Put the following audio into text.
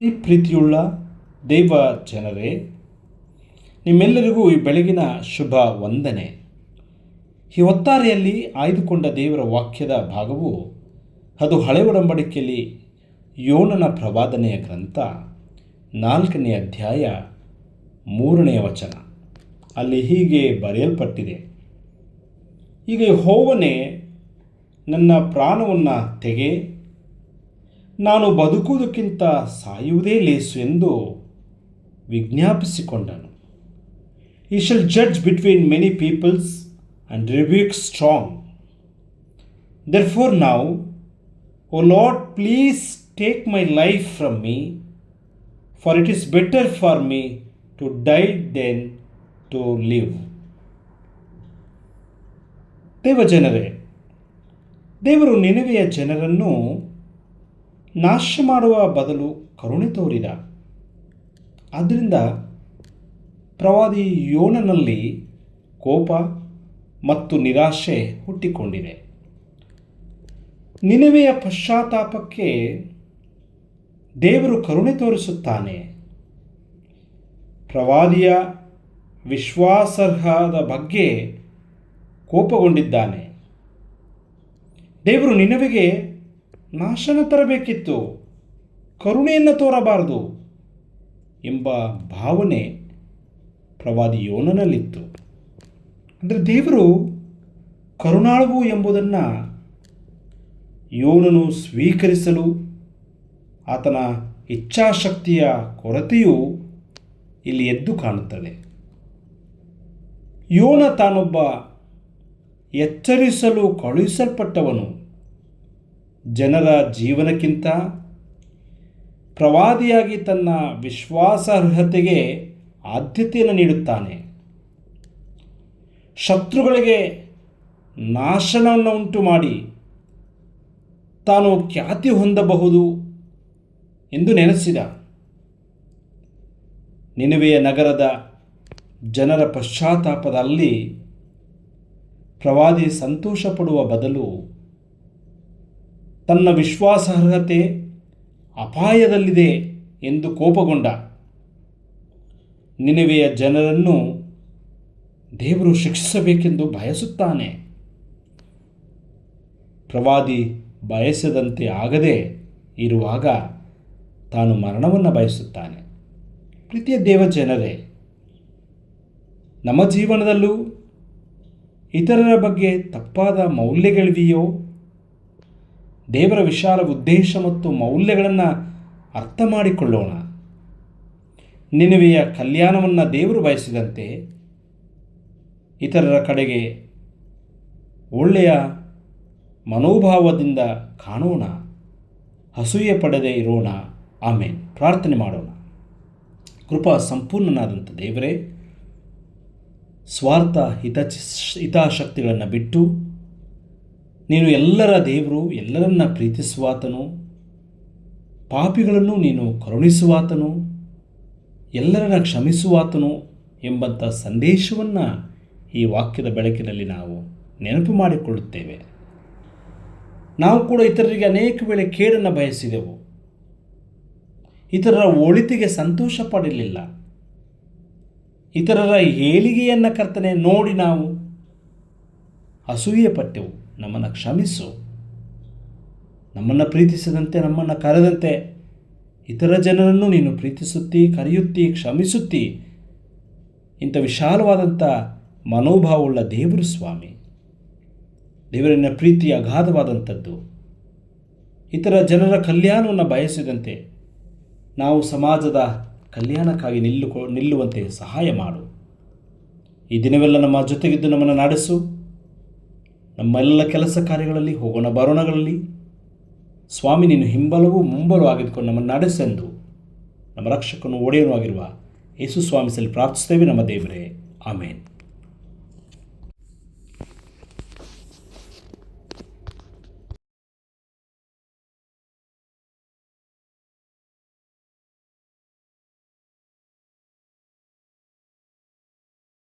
ಈ ಪ್ರೀತಿಯುಳ್ಳ ದೈವ ಜನರೇ, ನಿಮ್ಮೆಲ್ಲರಿಗೂ ಈ ಬೆಳಗಿನ ಶುಭ ವಂದನೆ. ಈ ಹೊತ್ತಾರೆಯಲ್ಲಿ ಆಯ್ದುಕೊಂಡ ದೇವರ ವಾಕ್ಯದ ಭಾಗವು ಅದು ಹಳೆ ಒಡಂಬಡಿಕೆಯಲ್ಲಿ ಯೋನನ ಪ್ರವಾದನೆಯ ಗ್ರಂಥ 4ನೇ ಅಧ್ಯಾಯ 3ನೇ ವಚನ. ಅಲ್ಲಿ ಹೀಗೆ ಬರೆಯಲ್ಪಟ್ಟಿದೆ: ಈಗ ಯೆಹೋವನೇ, ನನ್ನ ಪ್ರಾಣವನ್ನು ತೆಗೆ, ನಾನು ಬದುಕುವುದಕ್ಕಿಂತ ಸಾಯುವುದೇ ಲೇಸು ಎಂದು ವಿಜ್ಞಾಪಿಸಿಕೊಂಡನು. He shall judge between many peoples and rebuke strong. Therefore now, O Lord, please take my life from me, for it is better for me to die than to live. ದೇವಜನರೇ, ದೇವರು ನಿನೆವೆಯ ಜನರನ್ನು ನಾಶ ಮಾಡುವ ಬದಲು ಕರುಣೆ ತೋರಿದ. ಆದ್ದರಿಂದ ಪ್ರವಾದಿ ಯೋನನಲ್ಲಿ ಕೋಪ ಮತ್ತು ನಿರಾಶೆ ಹುಟ್ಟಿಕೊಂಡಿದೆ. ನಿನೆವೆಯ ಪಶ್ಚಾತ್ತಾಪಕ್ಕೆ ದೇವರು ಕರುಣೆ ತೋರಿಸುತ್ತಾನೆ. ಪ್ರವಾದಿಯ ವಿಶ್ವಾಸಾರ್ಹದ ಬಗ್ಗೆ ಕೋಪಗೊಂಡಿದ್ದಾನೆ. ದೇವರು ನಿನೆವೆಗೆ ನಾಶನ ತರಬೇಕಿತ್ತು, ಕರುಣೆಯನ್ನು ತೋರಬಾರದು ಎಂಬ ಭಾವನೆ ಪ್ರವಾದಿ ಯೋನನಲ್ಲಿತ್ತು. ಅಂದರೆ ದೇವರು ಕರುಣಾಳುವು ಎಂಬುದನ್ನು ಯೋನನು ಸ್ವೀಕರಿಸಲು ಆತನ ಇಚ್ಛಾಶಕ್ತಿಯ ಕೊರತೆಯು ಇಲ್ಲಿ ಎದ್ದು ಕಾಣುತ್ತದೆ. ಯೋನ ತಾನೊಬ್ಬ ಎಚ್ಚರಿಸಲು ಕಳುಹಿಸಲ್ಪಟ್ಟವನು. ಜನರ ಜೀವನಕ್ಕಿಂತ ಪ್ರವಾದಿಯಾಗಿ ತನ್ನ ವಿಶ್ವಾಸಾರ್ಹತೆಗೆ ಆದ್ಯತೆಯನ್ನು ನೀಡುತ್ತಾನೆ. ಶತ್ರುಗಳಿಗೆ ನಾಶನವನ್ನು ಉಂಟು ಮಾಡಿ ತಾನು ಖ್ಯಾತಿ ಹೊಂದಬಹುದು ಎಂದು ನೆನೆಸಿದ. ನಿನೆವೆಯ ನಗರದ ಜನರ ಪಶ್ಚಾತ್ತಾಪದಲ್ಲಿ ಪ್ರವಾದಿ ಸಂತೋಷ ಪಡುವ ಬದಲು ತನ್ನ ವಿಶ್ವಾಸಾರ್ಹತೆ ಅಪಾಯದಲ್ಲಿದೆ ಎಂದು ಕೋಪಗೊಂಡ. ನಿನೆವೆಯ ಜನರನ್ನು ದೇವರು ಶಿಕ್ಷಿಸಬೇಕೆಂದು ಬಯಸುತ್ತಾನೆ. ಪ್ರವಾದಿ ಬಯಸದಂತೆ ಆಗದೆ ಇರುವಾಗ ತಾನು ಮರಣವನ್ನು ಬಯಸುತ್ತಾನೆ. ಪ್ರೀತಿಯ ದೇವಜನರೇ, ನಮ್ಮ ಜೀವನದಲ್ಲೂ ಇತರರ ಬಗ್ಗೆ ತಪ್ಪಾದ ಮೌಲ್ಯಗಳಿವೆಯೋ? ದೇವರ ವಿಶಾಲ ಉದ್ದೇಶ ಮತ್ತು ಮೌಲ್ಯಗಳನ್ನು ಅರ್ಥ ಮಾಡಿಕೊಳ್ಳೋಣ. ನಿನೆವೆಯ ಕಲ್ಯಾಣವನ್ನು ದೇವರು ಬಯಸಿದಂತೆ ಇತರರ ಕಡೆಗೆ ಒಳ್ಳೆಯ ಮನೋಭಾವದಿಂದ ಕಾಣೋಣ, ಅಸೂಯೆ ಪಡೆದೇ ಇರೋಣ. ಆಮೇನ್. ಪ್ರಾರ್ಥನೆ ಮಾಡೋಣ. ಕೃಪಾ ಸಂಪೂರ್ಣನಾದಂಥ ದೇವರೇ, ಸ್ವಾರ್ಥ ಹಿತಾಸಕ್ತಿಗಳನ್ನು ಬಿಟ್ಟು ನೀನು ಎಲ್ಲರ ದೇವರು, ಎಲ್ಲರನ್ನ ಪ್ರೀತಿಸುವಾತನು, ಪಾಪಿಗಳನ್ನು ನೀನು ಕರುಣಿಸುವಾತನು, ಎಲ್ಲರನ್ನ ಕ್ಷಮಿಸುವಾತನು ಎಂಬಂಥ ಸಂದೇಶವನ್ನು ಈ ವಾಕ್ಯದ ಬೆಳಕಿನಲ್ಲಿ ನಾವು ನೆನಪು ಮಾಡಿಕೊಳ್ಳುತ್ತೇವೆ. ನಾವು ಕೂಡ ಇತರರಿಗೆ ಅನೇಕ ವೇಳೆ ಕೇಡನ್ನು ಬಯಸಿದೆವು. ಇತರರ ಒಳಿತಿಗೆ ಸಂತೋಷ ಪಡಲಿಲ್ಲ. ಇತರರ ಏಳಿಗೆಯನ್ನು ಕರ್ತನೆ ನೋಡಿ ನಾವು ಅಸೂಯೆ ಪಟ್ಟೆವು. ನಮ್ಮನ್ನು ಕ್ಷಮಿಸು. ನಮ್ಮನ್ನು ಪ್ರೀತಿಸಿದಂತೆ, ನಮ್ಮನ್ನು ಕರೆದಂತೆ ಇತರ ಜನರನ್ನು ನೀನು ಪ್ರೀತಿಸುತ್ತಿ, ಕರೆಯುತ್ತಿ, ಕ್ಷಮಿಸುತ್ತಿ. ಇಂಥ ವಿಶಾಲವಾದಂಥ ಮನೋಭಾವವುಳ್ಳ ದೇವರು ಸ್ವಾಮಿ. ದೇವರಿನ ಪ್ರೀತಿ ಅಗಾಧವಾದಂಥದ್ದು. ಇತರ ಜನರ ಕಲ್ಯಾಣವನ್ನು ಬಯಸಿದಂತೆ ನಾವು ಸಮಾಜದ ಕಲ್ಯಾಣಕ್ಕಾಗಿ ನಿಲ್ಲುವಂತೆ ಸಹಾಯ ಮಾಡು. ಈ ದಿನವೆಲ್ಲ ನಮ್ಮ ಜೊತೆಗಿದ್ದು ನಮ್ಮನ್ನು ನಡೆಸು. ನಮ್ಮೆಲ್ಲ ಕೆಲಸ ಕಾರ್ಯಗಳಲ್ಲಿ, ಹೋಗೋಣ ಬರೋಣಗಳಲ್ಲಿ ಸ್ವಾಮಿ ನೀನು ಹಿಂಬಲವೂ ಮುಂಬಲವೂ ಆಗಿದ್ದುಕೊಂಡು ನಮ್ಮನ್ನು ನಡೆಸೆಂದು ನಮ್ಮ ರಕ್ಷಕನು ಒಡೆಯನೂ ಆಗಿರುವ ಯೇಸು ಸ್ವಾಮಿಸಲ್ಲಿ ಪ್ರಾರ್ಥಿಸ್ತೇವೆ ನಮ್ಮ ದೇವರೇ. ಆಮೇನ್.